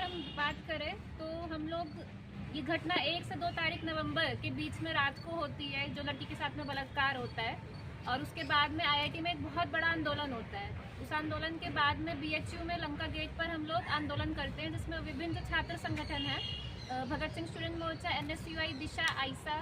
हम बात करें तो हम लोग ये घटना 1 से 2 तारीख नवंबर के बीच में रात को होती है, जो लड़की के साथ में बलात्कार होता है। और उसके बाद में आईआईटी में एक बहुत बड़ा आंदोलन होता है। उस आंदोलन के बाद में बीएचयू में लंका गेट पर हम लोग आंदोलन करते हैं, जिसमें विभिन्न जो छात्र संगठन हैं, भगत सिंह स्टूडेंट मोर्चा, एनएसयूआई, दिशा, आइसा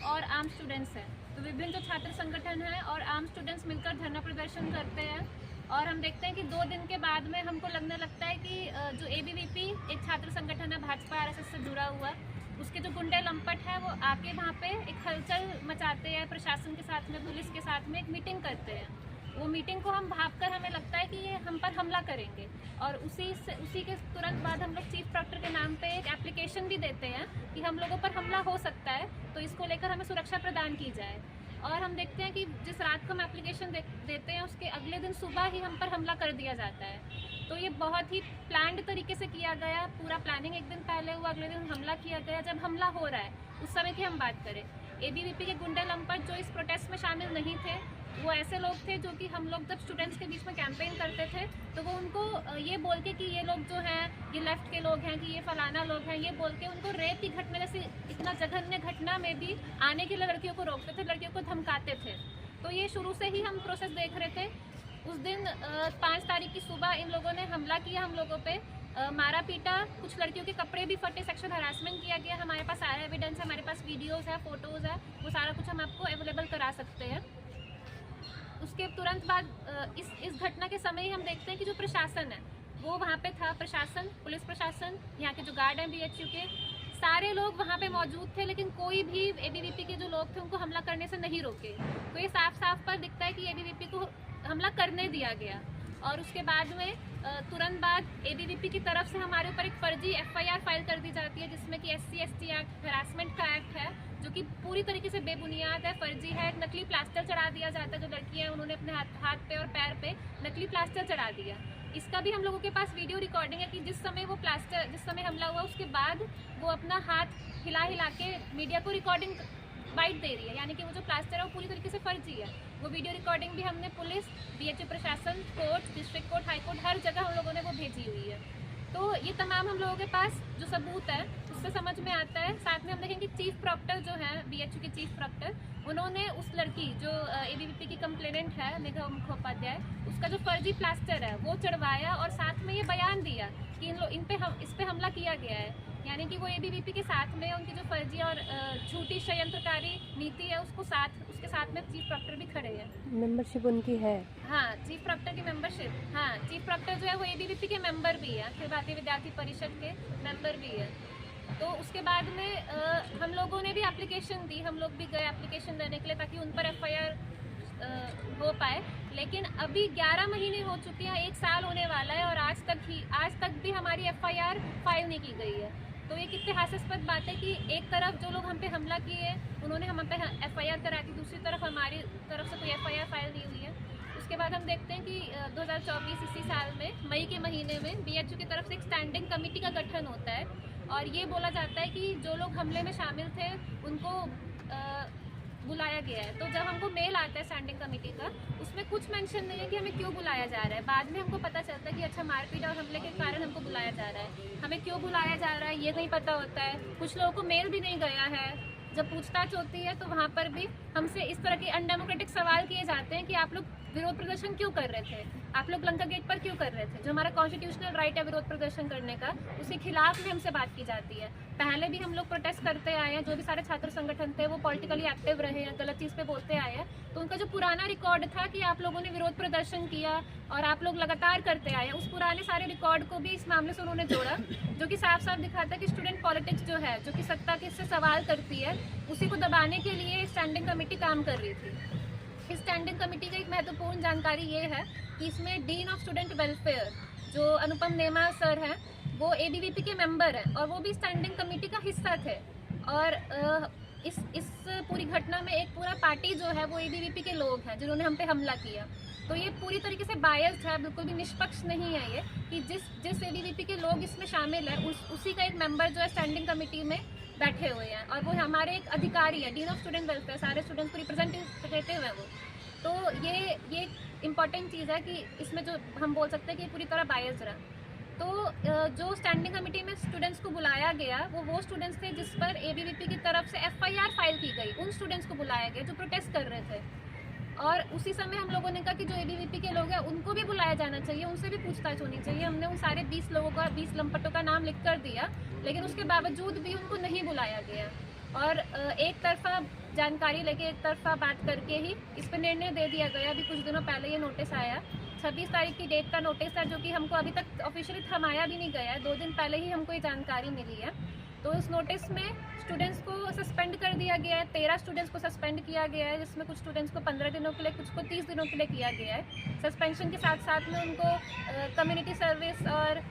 और आम स्टूडेंट्स हैं। तो विभिन्न जो छात्र संगठन हैं और आम स्टूडेंट्स मिलकर धरना प्रदर्शन करते हैं। और हम देखते हैं कि 2 दिन के बाद में हमको लगने लगता है कि जो एबीवीपी एक छात्र संगठन है भाजपा आरएसएस से जुड़ा हुआ, उसके जो गुंडे लंपट है वो आके वहाँ पे एक हलचल मचाते हैं, प्रशासन के साथ में, पुलिस के साथ में एक मीटिंग करते हैं। वो मीटिंग को हम भांपकर हमें लगता है कि ये हम पर हमला करेंगे। और उसी के तुरंत बाद हम लोग चीफ प्रोक्टर के नाम पे एक एप्लीकेशन भी देते हैं कि हम लोगों पर हमला हो सकता है, तो इसको लेकर हमें सुरक्षा प्रदान की जाए। और हम देखते हैं कि जिस रात को हम एप्लीकेशन देते हैं उसके अगले दिन सुबह ही हम पर हमला कर दिया जाता है। तो ये बहुत ही प्लान्ड तरीके से किया गया, पूरा प्लानिंग एक दिन पहले हुआ, अगले दिन हमला किया गया। जब हमला हो रहा है उस समय की हम बात करें, एबीवीपी के गुंडे लंपट जो इस प्रोटेस्ट में शामिल नहीं थे, वो ऐसे लोग थे जो कि हम लोग जब स्टूडेंट्स के बीच में कैंपेन करते थे तो वो उनको ये बोल के कि ये लोग जो हैं ये लेफ्ट के लोग हैं, कि ये फलाना लोग हैं, ये बोल के उनको रेप की घटना जैसे इतना जघन्य घटना में भी आने के लिए लड़कियों को रोकते थे, लड़कियों को धमकाते थे। तो ये शुरू से ही हम प्रोसेस देख रहे थे। उस दिन 5 तारीख की सुबह इन लोगों ने हमला किया हम लोगों पे, मारा पीटा, कुछ लड़कियों के कपड़े भी फटे, सेक्सुअल हरासमेंट किया गया। हमारे पास सारा एविडेंस है, हमारे पास वीडियोज़ है, फोटोज़ है, वो सारा कुछ हम आपको अवेलेबल करा सकते हैं। उसके तुरंत बाद इस घटना के समय ही हम देखते हैं कि जो प्रशासन है वो वहाँ पे था। प्रशासन, पुलिस प्रशासन, यहाँ के जो गार्ड हैं बीएचयू के, सारे लोग वहाँ पे मौजूद थे, लेकिन कोई भी एबीवीपी के जो लोग थे उनको हमला करने से नहीं रोके। तो ये साफ साफ पर दिखता है कि एबीवीपी को हमला करने दिया गया। और उसके बाद में तुरंत बाद एबीवीपी की तरफ से हमारे ऊपर एक फर्जी एफआईआर फाइल कर दी जाती है, जिसमें कि SC/ST एक्ट, हरासमेंट का एक्ट है, जो कि पूरी तरीके से बेबुनियाद है, फर्जी है। नकली प्लास्टर चढ़ा दिया जाता है, जो लड़कियां हैं उन्होंने अपने हाथ पे और पैर पे नकली प्लास्टर चढ़ा दिया। इसका भी हम लोगों के पास वीडियो रिकॉर्डिंग है कि जिस समय हमला हुआ उसके बाद वो अपना हाथ हिला के मीडिया को रिकॉर्डिंग बाइट दे रही है, यानी कि वो जो प्लास्टर है वो पूरी तरीके से फर्जी है। वो वीडियो रिकॉर्डिंग भी हमने पुलिस, बीएचयू प्रशासन, court, district court, high court, हर जगह हम लोगों ने वो भेजी हुई है। तो ये तमाम हम लोगों के पास जो सबूत है उससे समझ में आता है। साथ में हम देखेंगे चीफ प्रॉक्टर जो है बीएचयू के चीफ प्रॉक्टर, उन्होंने उस लड़की जो एबीवीपी की कंप्लेनेंट है मेघा मुखोपाध्याय, उसका जो फर्जी प्लास्टर है वो चढ़वाया और साथ में ये बयान दिया कि इस पे हमला किया गया है। यानी कि वो एबीवीपी के साथ में उनकी जो फर्जी और झूठी षड्यंत्रकारी नीति है उसके साथ में चीफ प्रॉक्टर भी खड़े हैं। मेंबरशिप उनकी है? हाँ, चीफ प्रॉक्टर की मेंबरशिप, हाँ, चीफ प्रॉक्टर जो है वो एबीवीपी के मेंबर भी है, अखिल भारतीय विद्यार्थी परिषद के मेंबर भी है। तो उसके बाद में हम लोगों ने भी एप्लीकेशन दी, हम लोग भी गए एप्लीकेशन देने के लिए ताकि उन पर एफआईआर हो पाए। लेकिन अभी 11 महीने हो चुके हैं, 1 साल होने वाला है, और आज तक भी हमारी एफआईआर फाइल नहीं की गई है। तो ये कितने हास्यास्पद बात है कि एक तरफ जो लोग हम पे हमला किए उन्होंने हम पे एफआईआर करा दी, दूसरी तरफ हमारी तरफ से कोई एफआईआर फाइल नहीं हुई है। उसके बाद हम देखते हैं कि 2024 इसी साल में मई के महीने में बीएचयू की तरफ से एक स्टैंडिंग कमेटी का गठन होता है, और ये बोला जाता है कि जो लोग हमले में शामिल थे उनको बुलाया गया है। तो जब हमको मेल आता है स्टैंडिंग कमेटी का, उसमें कुछ मेंशन नहीं है कि हमें क्यों बुलाया जा रहा है। बाद में हमको पता चलता है कि अच्छा, मारपीट और हमले के कारण हमको बुलाया जा रहा है। हमें क्यों बुलाया जा रहा है ये नहीं पता होता है। कुछ लोगों को मेल भी नहीं गया है। जब पूछताछ होती है तो वहाँ पर भी हमसे इस तरह के अनडेमोक्रेटिक सवाल किए जाते हैं कि आप लोग विरोध प्रदर्शन क्यों कर रहे थे, आप लोग लंका गेट पर क्यों कर रहे थे, जो हमारा कॉन्स्टिट्यूशनल राइट है विरोध प्रदर्शन करने का, उसके खिलाफ भी हमसे बात की जाती है। पहले भी हम लोग प्रोटेस्ट करते आए हैं, जो भी सारे छात्र संगठन थे वो पॉलिटिकली एक्टिव रहे हैं, गलत चीज़ पे बोलते आए हैं। तो उनका जो पुराना रिकॉर्ड था कि आप लोगों ने विरोध प्रदर्शन किया और आप लोग लगातार करते आए हैं, उस पुराने सारे रिकॉर्ड को भी इस मामले से उन्होंने जोड़ा, जो कि साफ साफ दिखाता है कि स्टूडेंट पॉलिटिक्स जो है, जो कि सत्ता के से सवाल करती है, उसी को दबाने के लिए स्टैंडिंग कमेटी काम कर रही थी। इस स्टैंडिंग कमेटी की एक महत्वपूर्ण जानकारी ये है कि इसमें डीन ऑफ स्टूडेंट वेलफेयर जो अनुपम नेमा सर हैं, वो एबीवीपी के मेंबर हैं और वो भी स्टैंडिंग कमेटी का हिस्सा थे। और इस पूरी घटना में एक पूरा पार्टी जो है वो एबीवीपी के लोग हैं जिन्होंने हम पे हमला किया। तो ये पूरी तरीके से बायस्ड है, बिल्कुल भी निष्पक्ष नहीं है ये कि जिस एबीवीपी के लोग इसमें शामिल हैं उसी का एक मेंबर जो है स्टैंडिंग कमेटी में बैठे हुए हैं, और वो हमारे एक अधिकारी है, डीन ऑफ स्टूडेंट वेलफेयर, सारे स्टूडेंट्स को रिप्रेजेंटेटिव है वो। तो ये इम्पॉर्टेंट चीज़ है कि इसमें जो हम बोल सकते हैं कि पूरी तरह बायस्ड रहा। तो जो स्टैंडिंग कमेटी में स्टूडेंट्स को बुलाया गया वो स्टूडेंट्स थे जिस पर एबीवीपी की तरफ से एफआईआर फाइल की गई। उन स्टूडेंट्स को बुलाया गया जो प्रोटेस्ट कर रहे थे। और उसी समय हम लोगों ने कहा कि जो एबीवीपी के लोग हैं उनको भी बुलाया जाना चाहिए, उनसे भी पूछताछ होनी चाहिए। हमने उन सारे 20 लोगों का 20 लंपटों का नाम लिख कर दिया, लेकिन उसके बावजूद भी उनको नहीं बुलाया गया। और एक तरफा जानकारी लेके एक तरफा बात करके ही इस पर निर्णय दे दिया गया। अभी कुछ दिनों पहले ये नोटिस आया, 26 तारीख की डेट का नोटिस है, जो कि हमको अभी तक ऑफिशियली थमाया भी नहीं गया है। 2 दिन पहले ही हमको ये जानकारी मिली है। तो इस नोटिस में स्टूडेंट्स को सस्पेंड कर दिया गया है। 13 स्टूडेंट्स को सस्पेंड किया गया है, जिसमें कुछ स्टूडेंट्स को 15 दिनों के लिए, कुछ को 30 दिनों के लिए किया गया है। सस्पेंशन के साथ साथ में उनको कम्युनिटी सर्विस और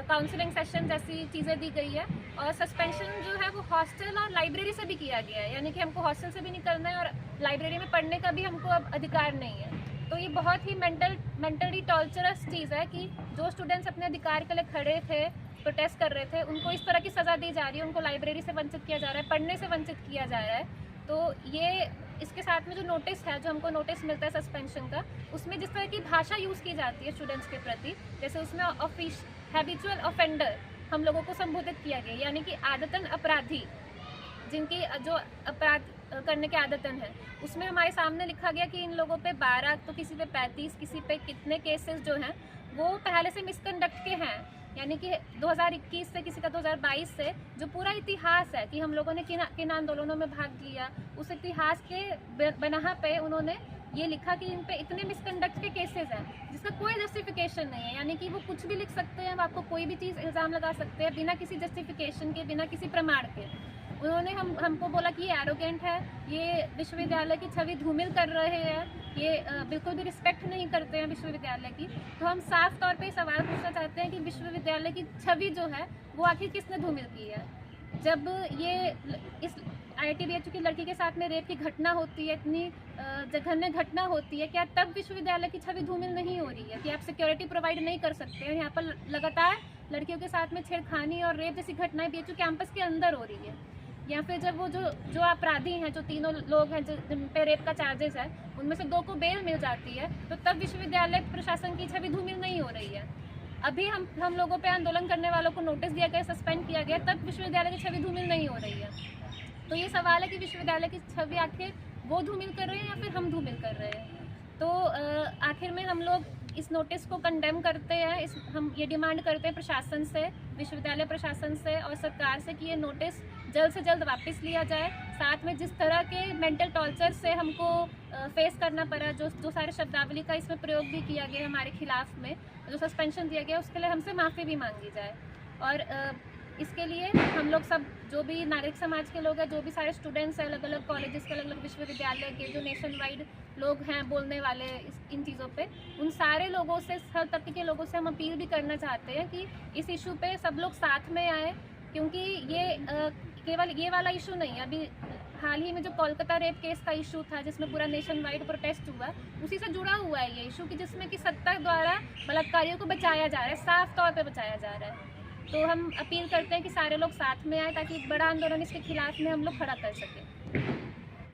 काउंसलिंग सेशन जैसी चीज़ें दी गई है। और सस्पेंशन जो है वो हॉस्टल और लाइब्रेरी से भी किया गया है, यानी कि हमको हॉस्टल से भी निकलना है और लाइब्रेरी में पढ़ने का भी हमको अब अधिकार नहीं है। तो ये बहुत ही मेंटली टॉर्चरस चीज़ है कि जो स्टूडेंट्स अपने अधिकार के लिए खड़े थे, प्रोटेस्ट कर रहे थे, उनको इस तरह की सज़ा दी जा रही है। उनको लाइब्रेरी से वंचित किया जा रहा है, पढ़ने से वंचित किया जा रहा है। तो ये इसके साथ में जो नोटिस है, जो हमको नोटिस मिलता है सस्पेंशन का, उसमें जिस तरह की भाषा यूज़ की जाती है स्टूडेंट्स के प्रति, जैसे उसमें हैबिचुअल ऑफेंडर हम लोगों को संबोधित किया गया, यानी कि आदतन अपराधी, जिनकी जो अपराध करने के आदतन है, उसमें हमारे सामने लिखा गया कि इन लोगों पे 12, तो किसी पे 35, किसी पे कितने केसेस जो हैं वो पहले से मिसकंडक्ट के हैं। यानी कि 2021 से, किसी का 2022 से, जो पूरा इतिहास है कि हम लोगों ने किन आंदोलनों में भाग लिया, उस इतिहास के बना पे उन्होंने ये लिखा कि इन पे इतने मिसकंडक्ट के केसेस हैं, जिसका कोई जस्टिफिकेशन नहीं है। यानी कि वो कुछ भी लिख सकते हैं, आपको कोई भी चीज़ इल्ज़ाम लगा सकते हैं बिना किसी जस्टिफिकेशन के, बिना किसी प्रमाण के। उन्होंने हमको बोला कि ये एरोगेंट है, ये विश्वविद्यालय की छवि धूमिल कर रहे हैं, ये बिल्कुल भी रिस्पेक्ट नहीं करते हैं विश्वविद्यालय की। तो हम साफ तौर पे सवाल पूछना चाहते हैं कि विश्वविद्यालय की छवि जो है वो आखिर किसने धूमिल की है? जब ये इस IIT-BHU की लड़की के साथ में रेप की घटना होती है, इतनी जघन्य घटना होती है, क्या तब विश्वविद्यालय की छवि धूमिल नहीं हो रही है कि आप सिक्योरिटी प्रोवाइड नहीं कर सकते हैं? यहाँ पर लगातार लड़कियों के साथ में छेड़खानी और रेप जैसी घटनाएं BHU कैंपस के अंदर हो रही है। या फिर जब वो जो अपराधी हैं, जो 3 लोग हैं जिन पे रेप का चार्जेस है, उनमें से 2 को बेल मिल जाती है, तो तब विश्वविद्यालय प्रशासन की छवि धूमिल नहीं हो रही है। अभी हम लोगों पे आंदोलन करने वालों को नोटिस दिया गया, सस्पेंड किया गया, तब विश्वविद्यालय की छवि धूमिल नहीं हो रही है। तो ये सवाल है कि विश्वविद्यालय की छवि आखिर वो धूमिल कर रहे हैं या फिर हम धूमिल कर रहे हैं? तो आखिर में हम लोग इस नोटिस को कंडेम करते हैं। हम ये डिमांड करते हैं प्रशासन से, विश्वविद्यालय प्रशासन से और सरकार से कि ये नोटिस जल्द से जल्द वापस लिया जाए। साथ में जिस तरह के मेंटल टॉर्चर से हमको फेस करना पड़ा, जो सारे शब्दावली का इसमें प्रयोग भी किया गया हमारे खिलाफ में, जो सस्पेंशन दिया गया, उसके लिए हमसे माफ़ी भी मांगी जाए। और इसके लिए हम लोग सब, जो भी नागरिक समाज के लोग हैं, जो भी सारे स्टूडेंट्स हैं, अलग अलग कॉलेजेस के, अलग अलग विश्वविद्यालय के, जो नेशन वाइड लोग हैं बोलने वाले इन चीज़ों पे, उन सारे लोगों से, हर तबके के लोगों से हम अपील भी करना चाहते हैं कि इस इशू पे सब लोग साथ में आए। क्योंकि ये केवल ये वाला इशू नहीं है, अभी हाल ही में जो कोलकाता रेप केस का इशू था, जिसमें पूरा नेशन वाइड प्रोटेस्ट हुआ, उसी से जुड़ा हुआ है ये इशू, कि जिसमें कि सत्ता द्वारा बलात्कारियों को बचाया जा रहा है, साफ तौर पे बचाया जा रहा है। तो हम अपील करते हैं कि सारे लोग साथ में आए, ताकि एक बड़ा आंदोलन इसके खिलाफ में हम लोग खड़ा कर सकें।